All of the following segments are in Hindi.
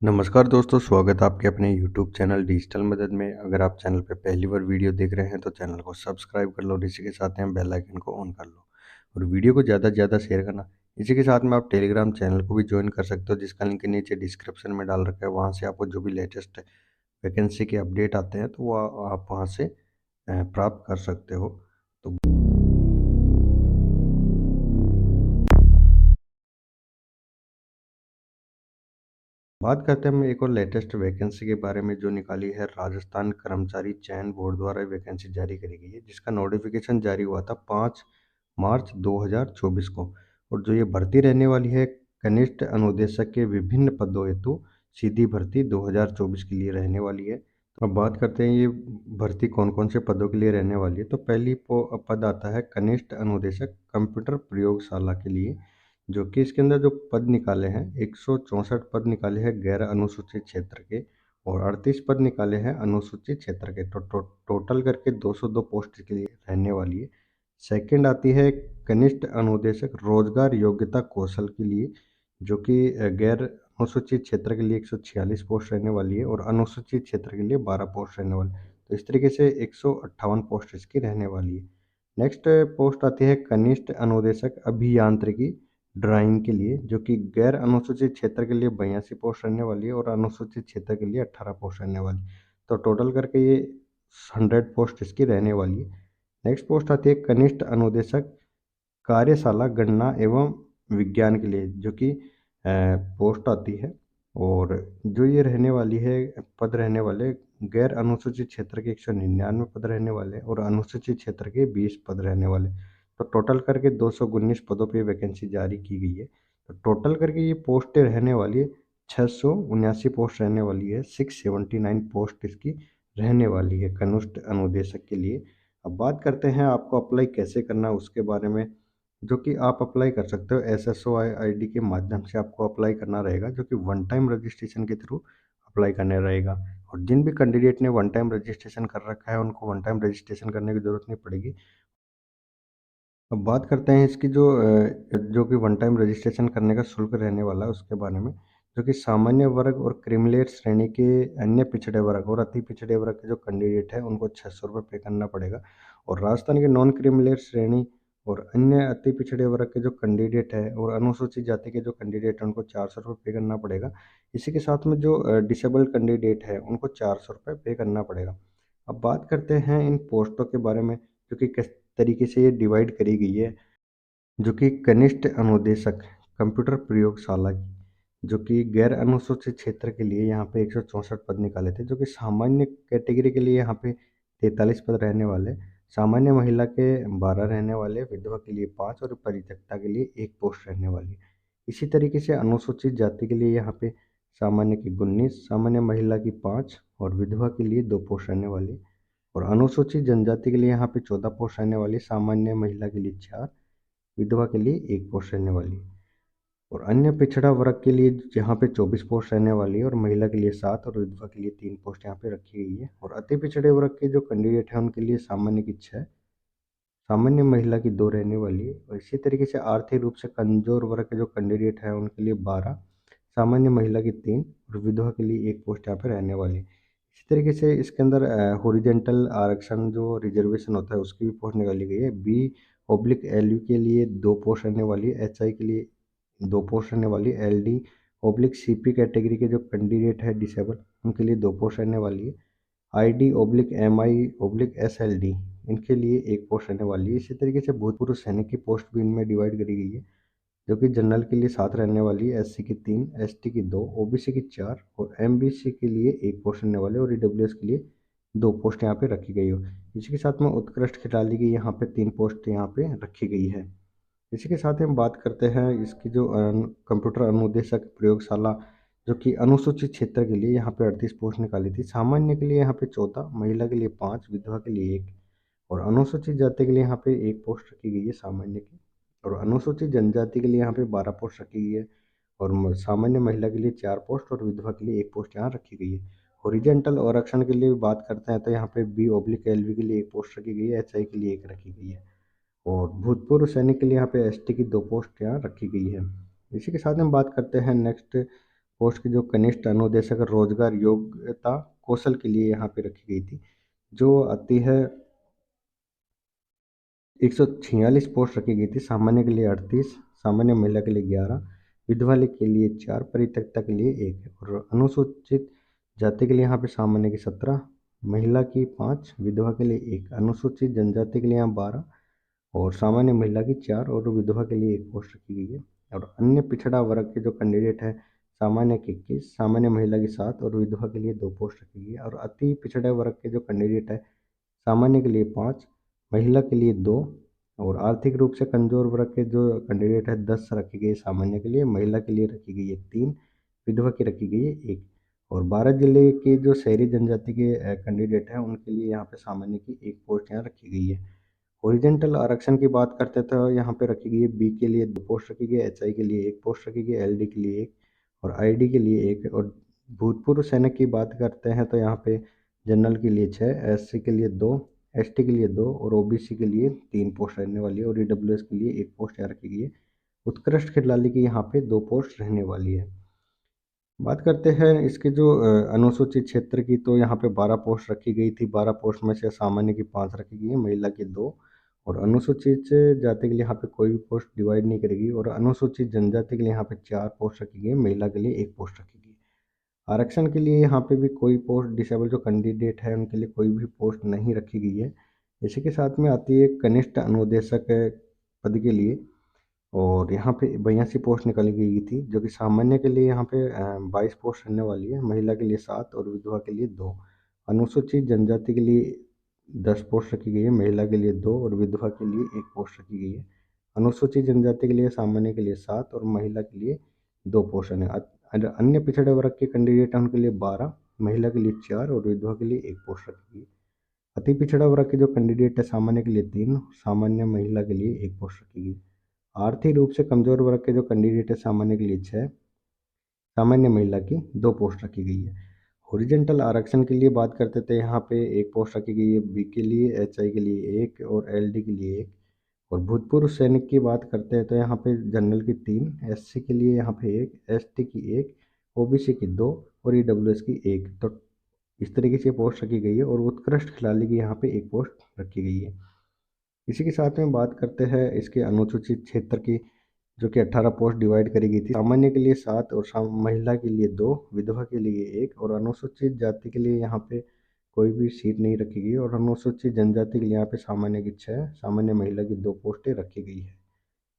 नमस्कार दोस्तों, स्वागत है आपके अपने YouTube चैनल डिजिटल मदद में। अगर आप चैनल पे पहली बार वीडियो देख रहे हैं तो चैनल को सब्सक्राइब कर लो और इसी के साथ में बेल आइकन को ऑन कर लो और वीडियो को ज़्यादा से ज़्यादा शेयर करना। इसी के साथ में आप टेलीग्राम चैनल को भी ज्वाइन कर सकते हो, जिसका लिंक नीचे डिस्क्रिप्शन में डाल रखा है। वहाँ से आपको जो भी लेटेस्ट वैकेंसी के अपडेट आते हैं तो वो आप वहाँ से प्राप्त कर सकते हो। तो बात करते हैं हम एक और लेटेस्ट वैकेंसी के बारे में जो निकाली है। राजस्थान कर्मचारी चयन बोर्ड द्वारा वैकेंसी जारी करी गई है, जिसका नोटिफिकेशन जारी हुआ था 5 मार्च 2024 को। और जो ये भर्ती रहने वाली है, कनिष्ठ अनुदेशक के विभिन्न पदों हेतु सीधी भर्ती 2024 के लिए रहने वाली है। तो अब बात करते हैं ये भर्ती कौन कौन से पदों के लिए रहने वाली है। तो पहली पद आता है कनिष्ठ अनुदेशक कंप्यूटर प्रयोगशाला के लिए, जो कि इसके अंदर जो पद निकाले हैं 164 पद निकाले हैं गैर अनुसूचित क्षेत्र के और 38 पद निकाले हैं अनुसूचित क्षेत्र के। टोटल करके 202 पोस्ट के लिए रहने वाली है। सेकंड आती है कनिष्ठ अनुदेशक रोजगार योग्यता कौशल के लिए, जो कि गैर अनुसूचित क्षेत्र के लिए 146 पोस्ट रहने वाली है और अनुसूचित क्षेत्र के लिए 12 पोस्ट रहने वाली है। तो इस तरीके से 158 पोस्ट इसकी रहने वाली है। नेक्स्ट पोस्ट आती है कनिष्ठ अनुदेशक अभियांत्रिकी ड्राइंग के लिए, जो कि गैर अनुसूचित क्षेत्र के लिए 82 पोस्ट रहने वाली है और अनुसूचित क्षेत्र के लिए 18 पोस्ट रहने वाली। तो टोटल करके ये 100 पोस्ट इसकी रहने वाली है। नेक्स्ट पोस्ट आती है कनिष्ठ अनुदेशक कार्यशाला गणना एवं विज्ञान के लिए, जो कि पोस्ट आती है। और जो ये रहने वाली है, पद रहने वाले गैर अनुसूचित क्षेत्र के 199 पद रहने वाले और अनुसूचित क्षेत्र के 20 पद रहने वाले। तो टोटल करके 219 पदों पे वैकेंसी जारी की गई है। तो टोटल करके ये पोस्टें रहने वाली है 679 पोस्ट रहने वाली है। 679 पोस्ट इसकी रहने वाली है कनिष्ठ अनुदेशक के लिए। अब बात करते हैं आपको अप्लाई कैसे करना है उसके बारे में, जो कि आप अप्लाई कर सकते हो SSOI ID के माध्यम से आपको अप्लाई करना रहेगा, जो कि वन टाइम रजिस्ट्रेशन के थ्रू अप्लाई करना रहेगा। और जिन भी कैंडिडेट ने वन टाइम रजिस्ट्रेशन कर रखा है उनको वन टाइम रजिस्ट्रेशन करने की ज़रूरत नहीं पड़ेगी। अब बात करते हैं इसकी जो कि वन टाइम रजिस्ट्रेशन करने का शुल्क रहने वाला है उसके बारे में, जो कि सामान्य वर्ग और क्रीमिलेयर श्रेणी के अन्य पिछड़े वर्ग और अति पिछड़े वर्ग के जो कैंडिडेट है उनको 600 रुपये पे करना पड़ेगा। और राजस्थान के नॉन क्रीमिलेयर श्रेणी और अन्य अति पिछड़े वर्ग के जो कैंडिडेट है और अनुसूचित जाति के जो कैंडिडेट हैं उनको 400 रुपये पे करना पड़ेगा। इसी के साथ में जो डिसेबल्ड कैंडिडेट है उनको 400 रुपये पे करना पड़ेगा। अब बात करते हैं इन पोस्टों के बारे में, जो कि किस तरीके से ये डिवाइड करी गई है। जो कि कनिष्ठ अनुदेशक कंप्यूटर प्रयोगशाला की, जो कि गैर अनुसूचित क्षेत्र के लिए यहाँ पे 164 पद निकाले थे, जो कि सामान्य कैटेगरी के लिए यहाँ पे 43 पद रहने वाले, सामान्य महिला के 12 रहने वाले, विधवा के लिए 5 और परित्यक्ता के लिए 1 पोस्ट रहने वाली। इसी तरीके से अनुसूचित जाति के लिए यहाँ पे सामान्य की 19, सामान्य महिला की 5 और विधवा के लिए 2 पोस्ट रहने वाली। और अनुसूचित जनजाति के लिए यहाँ पे 14 पोस्ट रहने वाली, सामान्य महिला के लिए 4, विधवा के लिए 1 पोस्ट रहने वाली। और अन्य पिछड़ा वर्ग के लिए यहाँ पे 24 पोस्ट रहने वाली है और महिला के लिए 7 और विधवा के लिए 3 पोस्ट यहाँ पे रखी गई है। और अति पिछड़े वर्ग के जो कैंडिडेट हैं उनके लिए सामान्य की 6, सामान्य महिला की 2 रहने वाली है। और इसी तरीके से आर्थिक रूप से कमजोर वर्ग के जो कैंडिडेट हैं उनके लिए 12, सामान्य महिला की 3 और विधवा के लिए 1 पोस्ट यहाँ पे रहने वाली है। इसी तरीके से इसके अंदर हॉरिजेंटल आरक्षण जो रिजर्वेशन होता है उसकी भी पोस्ट निकाली गई है। B/LU के लिए 2 पोस्ट रहने वाली है, HI के लिए 2 पोस्ट रहने वाली है, LD/CP कैटेगरी के जो कैंडिडेट है डिसेबल उनके लिए 2 पोस्ट रहने वाली है, ID/MI/SLD इनके लिए 1 पोस्ट रहने वाली है। इसी तरीके से भूतपूर्व सैनिक की पोस्ट भी इनमें डिवाइड करी गई है, जो कि जनरल के लिए 7 रहने वाली है, SC की 3, ST की 2, OBC की 4 और MBC के लिए 1 पोस्ट रहने वाले और EWS के लिए 2 पोस्ट यहाँ पे रखी गई हो। इसी के साथ में उत्कृष्ट खिलाड़ी की यहाँ पे 3 पोस्ट यहाँ पे रखी गई है। इसी के साथ ही हम बात करते हैं इसकी जो कंप्यूटर अनुदेशक प्रयोगशाला, जो कि अनुसूचित क्षेत्र के लिए यहाँ पे 38 पोस्ट निकाली थी, सामान्य के लिए यहाँ पे 14, महिला के लिए 5, विधवा के लिए 1 और अनुसूचित जाति के लिए यहाँ पे 1 पोस्ट रखी गई है सामान्य की। और अनुसूचित जनजाति के लिए यहाँ पे 12 पोस्ट रखी गई है और सामान्य महिला के लिए 4 पोस्ट और विधवा के लिए 1 पोस्ट यहाँ रखी गई है। हॉरिजेंटल आरक्षण के लिए भी बात करते हैं तो यहाँ पे B/LV के लिए 1 पोस्ट रखी गई है, HI के लिए 1 रखी गई है और भूतपूर्व सैनिक के लिए यहाँ पे ST की 2 पोस्ट यहाँ रखी गई है। इसी के साथ हम बात करते हैं नेक्स्ट पोस्ट की जो कनिष्ठ अनुदेशक रोजगार योग्यता कौशल के लिए यहाँ पे रखी गई थी, जो आती है 146 पोस्ट रखी गई थी। सामान्य के लिए 38, सामान्य महिला के लिए 11, विधवा के लिए 4, परित्यक्ता के लिए 1 और अनुसूचित जाति के लिए यहाँ पे सामान्य की 17, महिला की 5, विधवा के लिए 1, अनुसूचित जनजाति के लिए यहाँ 12 और सामान्य महिला की 4 और विधवा के लिए 1 पोस्ट रखी गई है। और अन्य पिछड़ा वर्ग के जो कैंडिडेट है, सामान्य की 21, सामान्य महिला की 7 और विधवा के लिए 2 पोस्ट रखी गई है। और अति पिछड़ा वर्ग के जो कैंडिडेट है, सामान्य के लिए 5, महिला के लिए 2 और आर्थिक रूप से कमजोर वर्ग के जो कैंडिडेट है 10 रखी गई है सामान्य के लिए, महिला के लिए रखी गई है 3, विधवा की रखी गई है 1 और 12 जिले के जो शहरी जनजाति के कैंडिडेट हैं उनके लिए यहाँ पे सामान्य की 1 पोस्ट यहाँ रखी गई है। ओरिजेंटल आरक्षण की बात करते हैं तो यहाँ पे रखी गई है बी के लिए 2 पोस्ट रखी गई है, एचआई के लिए 1 पोस्ट रखी गई है, एलडी के लिए 1 और आईडी के लिए 1 और भूतपूर्व सैनिक की बात करते हैं तो यहाँ पे जनरल के लिए 6, एससी के लिए 2, एसटी के लिए 2 और ओबीसी के लिए 3 पोस्ट रहने वाली है और ईडब्ल्यूएस के लिए 1 पोस्ट यहाँ रखी गई है। उत्कृष्ट खिलाड़ी की यहाँ पे 2 पोस्ट रहने वाली है। बात करते हैं इसके जो अनुसूचित क्षेत्र की, तो यहाँ पे 12 पोस्ट रखी गई थी। 12 पोस्ट में से सामान्य की 5 रखी गई है, महिला की 2 और अनुसूचित जाति के लिए यहाँ पे कोई भी पोस्ट डिवाइड नहीं करेगी और अनुसूचित जनजाति के लिए यहाँ पे 4 पोस्ट रखी गई है, महिला के लिए 1 पोस्ट रखी गई है। आरक्षण के लिए यहाँ पे भी कोई पोस्ट डिसेबल जो कैंडिडेट है उनके लिए कोई भी पोस्ट नहीं रखी गई है। इसी के साथ में आती है कनिष्ठ अनुदेशक पद के लिए और यहाँ पे 82 पोस्ट निकाली गई थी, जो कि सामान्य के लिए यहाँ पे 22 पोस्ट रहने वाली है, महिला के लिए 7 और विधवा के लिए 2। अनुसूचित जनजाति के लिए 10 पोस्ट रखी गई है, महिला के लिए 2 और विधवा के लिए 1 पोस्ट रखी गई है। अनुसूचित जनजाति के लिए सामान्य के लिए 7 और महिला के लिए 2 पोस्ट है। अन्य पिछड़े वर्ग के कैंडिडेट हैं उनके लिए 12, महिला के लिए 4 और विधवा के लिए 1 पोस्ट रखी गई। अति पिछड़ा वर्ग के जो कैंडिडेट है, सामान्य के लिए 3, सामान्य महिला के लिए 1 पोस्ट रखी गई। आर्थिक रूप से कमजोर वर्ग के जो कैंडिडेट है, सामान्य के लिए 6, सामान्य महिला की 2 पोस्ट रखी गई है। हॉरिजेंटल आरक्षण के लिए बात करते थे, यहाँ पे 1 पोस्ट रखी गई है बी के लिए, एचआई के लिए 1 और एलडी के लिए 1 और भूतपूर्व सैनिक की बात करते हैं तो यहाँ पे जनरल की 3, एससी के लिए यहाँ पे 1, एसटी की 1, ओबीसी की 2 और ईडब्ल्यूएस की 1। तो इस तरीके से पोस्ट रखी गई है और उत्कृष्ट खिलाड़ी की यहाँ पे 1 पोस्ट रखी गई है। इसी के साथ में बात करते हैं इसके अनुसूचित क्षेत्र की, जो कि 18 पोस्ट डिवाइड करी गई थी। सामान्य के लिए 7 और महिला के लिए 2, विधवा के लिए 1 और अनुसूचित जाति के लिए यहाँ पे कोई भी सीट नहीं रखी गई और अनुसूचित जनजाति के लिए यहाँ पे सामान्य की 6, सामान्य महिला की 2 पोस्टें रखी गई है।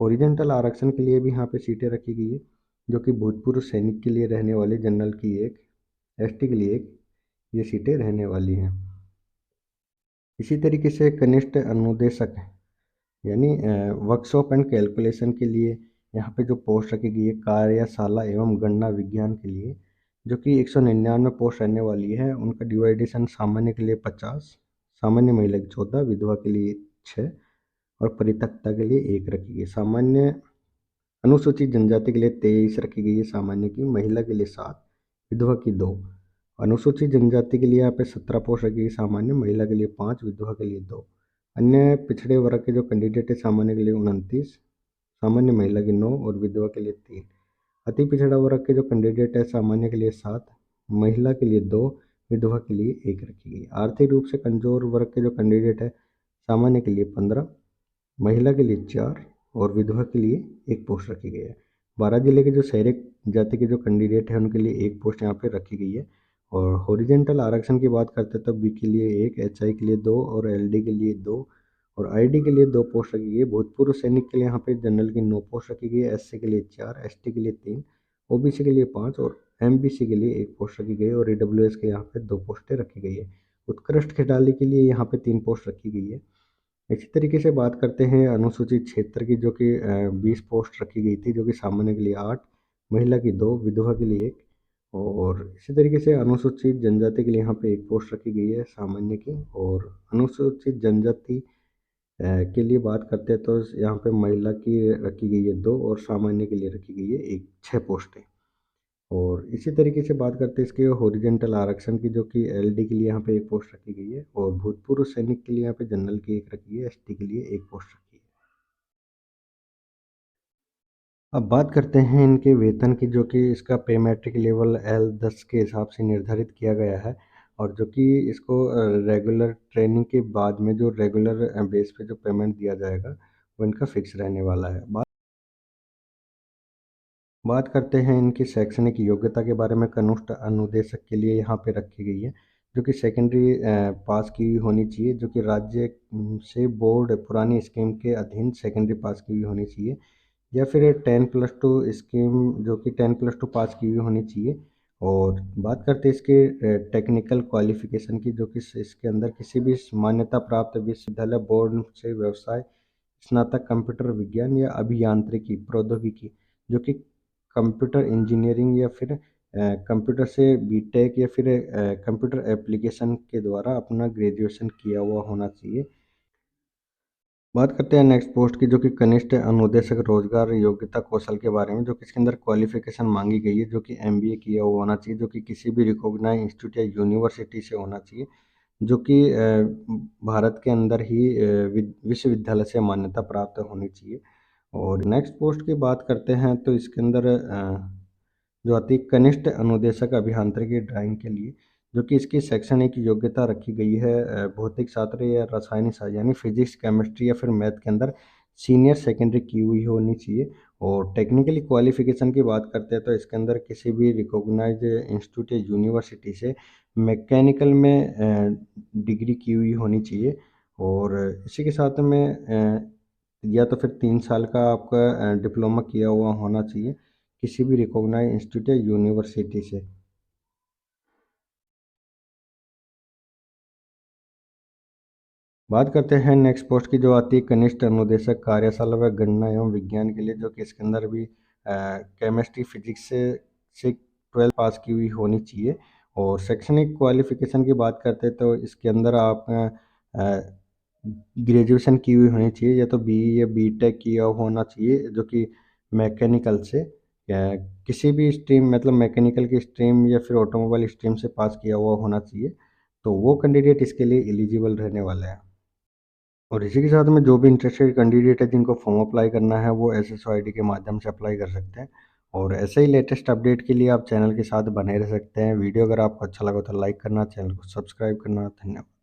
ओरिजेंटल आरक्षण के लिए भी यहाँ पे सीटें रखी गई है, जो कि भूतपूर्व सैनिक के लिए रहने वाले, जनरल की 1, एसटी के लिए 1, ये सीटें रहने वाली हैं। इसी तरीके से कनिष्ठ अनुदेशक यानी वर्कशॉप एंड कैलकुलेशन के लिए यहाँ पे जो पोस्ट रखी गई है कार्यशाला एवं गणना विज्ञान के लिए, जो कि 199 पोस्ट रहने वाली है। उनका डिवाइडेशन सामान्य के लिए 50, सामान्य महिला की 14, विधवा के लिए 6 और परित्यक्ता के लिए 1 रखी गई। सामान्य अनुसूचित जनजाति के लिए 23 रखी गई है, सामान्य की, महिला के लिए 7, विधवा की 2। अनुसूचित जनजाति के लिए यहाँ पे 17 पोस्ट रखी गई, सामान्य, महिला के लिए 5, विधवा के लिए 2। अन्य पिछड़े वर्ग के जो कैंडिडेट है, सामान्य के लिए 29, सामान्य महिला की 9 और विधवा के लिए 3। अति पिछड़ा वर्ग के जो कैंडिडेट है, सामान्य के लिए 7, महिला के लिए 2, विधवा के लिए 1 रखी गई। आर्थिक रूप से कमजोर वर्ग के जो कैंडिडेट है, सामान्य के लिए 15, महिला के लिए 4 और विधवा के लिए 1 पोस्ट रखी गई है। 12 जिले के जो शहरी जाति के जो कैंडिडेट हैं उनके लिए 1 पोस्ट यहाँ पे रखी गई है। और हॉरिजेंटल आरक्षण की बात करते हैं तो बी के लिए 1, एचआई के लिए 2 और एलडी के लिए 2 और आईडी के लिए 2 पोस्ट रखी गई है। भूतपूर्व सैनिक के लिए यहाँ पे जनरल की 9 पोस्ट रखी गई है, एससी के लिए 4, एसटी के लिए 3, ओबीसी के लिए 5 और एमबीसी के लिए 1 पोस्ट रखी गई है और ईडब्ल्यूएस के यहाँ पे 2 पोस्टें रखी गई है। उत्कृष्ट खिलाड़ी के लिए यहाँ पे 3 पोस्ट रखी गई है। इसी तरीके से बात करते हैं अनुसूचित क्षेत्र की, जो कि 20 पोस्ट रखी गई थी, जो कि सामान्य के लिए 8, महिला की 2, विधवा के लिए 1 और इसी तरीके से अनुसूचित जनजाति के लिए यहाँ पे 1 पोस्ट रखी गई है, सामान्य की। और अनुसूचित जनजाति के लिए बात करते हैं तो यहाँ पे महिला की रखी गई है 2 और सामान्य के लिए रखी गई है 1, 6 पोस्टें। और इसी तरीके से बात करते हैं इसके हॉरिजेंटल आरक्षण की, जो कि एलडी के लिए यहाँ पे 1 पोस्ट रखी गई है और भूतपूर्व सैनिक के लिए यहाँ पे जनरल की 1 रखी है, एसटी के लिए 1 पोस्ट रखी है। अब बात करते हैं इनके वेतन की, जो कि इसका पे मैट्रिक लेवल L10 के हिसाब से निर्धारित किया गया है, और जो कि इसको रेगुलर ट्रेनिंग के बाद में जो रेगुलर बेस पे जो पेमेंट दिया जाएगा वो इनका फिक्स रहने वाला है। बात करते हैं इनकी शैक्षणिक योग्यता के बारे में। कनिष्ठ अनुदेशक के लिए यहाँ पे रखी गई है, जो कि सेकेंडरी पास की हुई होनी चाहिए, जो कि राज्य से बोर्ड पुरानी स्कीम के अधीन सेकेंडरी पास की हुई होनी चाहिए, या फिर 10+2 स्कीम, जो कि 10+2 पास की हुई होनी चाहिए। और बात करते हैं इसके टेक्निकल क्वालिफिकेशन की, जो कि इसके अंदर किसी भी मान्यता प्राप्त विश्वविद्यालय बोर्ड से व्यवसाय स्नातक कंप्यूटर विज्ञान या अभियांत्रिकी प्रौद्योगिकी, जो कि कंप्यूटर इंजीनियरिंग या फिर कंप्यूटर से बीटेक या फिर कंप्यूटर एप्लीकेशन के द्वारा अपना ग्रेजुएशन किया हुआ होना चाहिए। बात करते हैं नेक्स्ट पोस्ट की, जो कि कनिष्ठ अनुदेशक रोजगार योग्यता कौशल के बारे में, जो कि इसके अंदर क्वालिफिकेशन मांगी गई है, जो कि एमबीए किया हुआ होना चाहिए, जो कि किसी भी रिकॉग्नाइज इंस्टीट्यूट या यूनिवर्सिटी से होना चाहिए, जो कि भारत के अंदर ही विश्वविद्यालय से मान्यता प्राप्त होनी चाहिए। और नेक्स्ट पोस्ट की बात करते हैं तो इसके अंदर जो आती है कनिष्ठ अनुदेशक अभियांत्रिकी ड्राइंग के लिए, जो कि इसकी शैक्षणिक योग्यता रखी गई है भौतिक शास्त्र या रासायनिक शास्त्र यानी फिजिक्स केमिस्ट्री या फिर मैथ के अंदर सीनियर सेकेंडरी की हुई होनी चाहिए। और टेक्निकली क्वालिफिकेशन की बात करते हैं तो इसके अंदर किसी भी रिकॉग्नाइज इंस्टीट्यूट या यूनिवर्सिटी से मैकेनिकल में डिग्री की हुई होनी चाहिए। और इसी के साथ में या तो फिर 3 साल का आपका डिप्लोमा किया हुआ होना चाहिए किसी भी रिकॉग्नाइज इंस्टीट्यूट या यूनिवर्सिटी से। बात करते हैं नेक्स्ट पोस्ट की, जो आती है कनिष्ठ अनुदेशक कार्यशाला व गणना एवं विज्ञान के लिए, जो कि इसके अंदर भी केमिस्ट्री फिजिक्स से 12 पास की हुई होनी चाहिए। और शैक्षणिक क्वालिफिकेशन की बात करते हैं तो इसके अंदर आप ग्रेजुएशन की हुई होनी चाहिए, या तो बीई या बीटेक किया होना चाहिए, जो कि मैकेनिकल से किसी भी स्ट्रीम मतलब मैकेनिकल की स्ट्रीम या फिर ऑटोमोबाइल स्ट्रीम से पास किया हुआ होना चाहिए, तो वो कैंडिडेट इसके लिए एलिजिबल रहने वाला है। और इसी के साथ में जो भी इंटरेस्टेड कैंडिडेट है जिनको फॉर्म अप्लाई करना है वो SSO ID के माध्यम से अप्लाई कर सकते हैं। और ऐसे ही लेटेस्ट अपडेट के लिए आप चैनल के साथ बने रह सकते हैं। वीडियो अगर आपको अच्छा लगा तो लाइक करना, चैनल को सब्सक्राइब करना। धन्यवाद।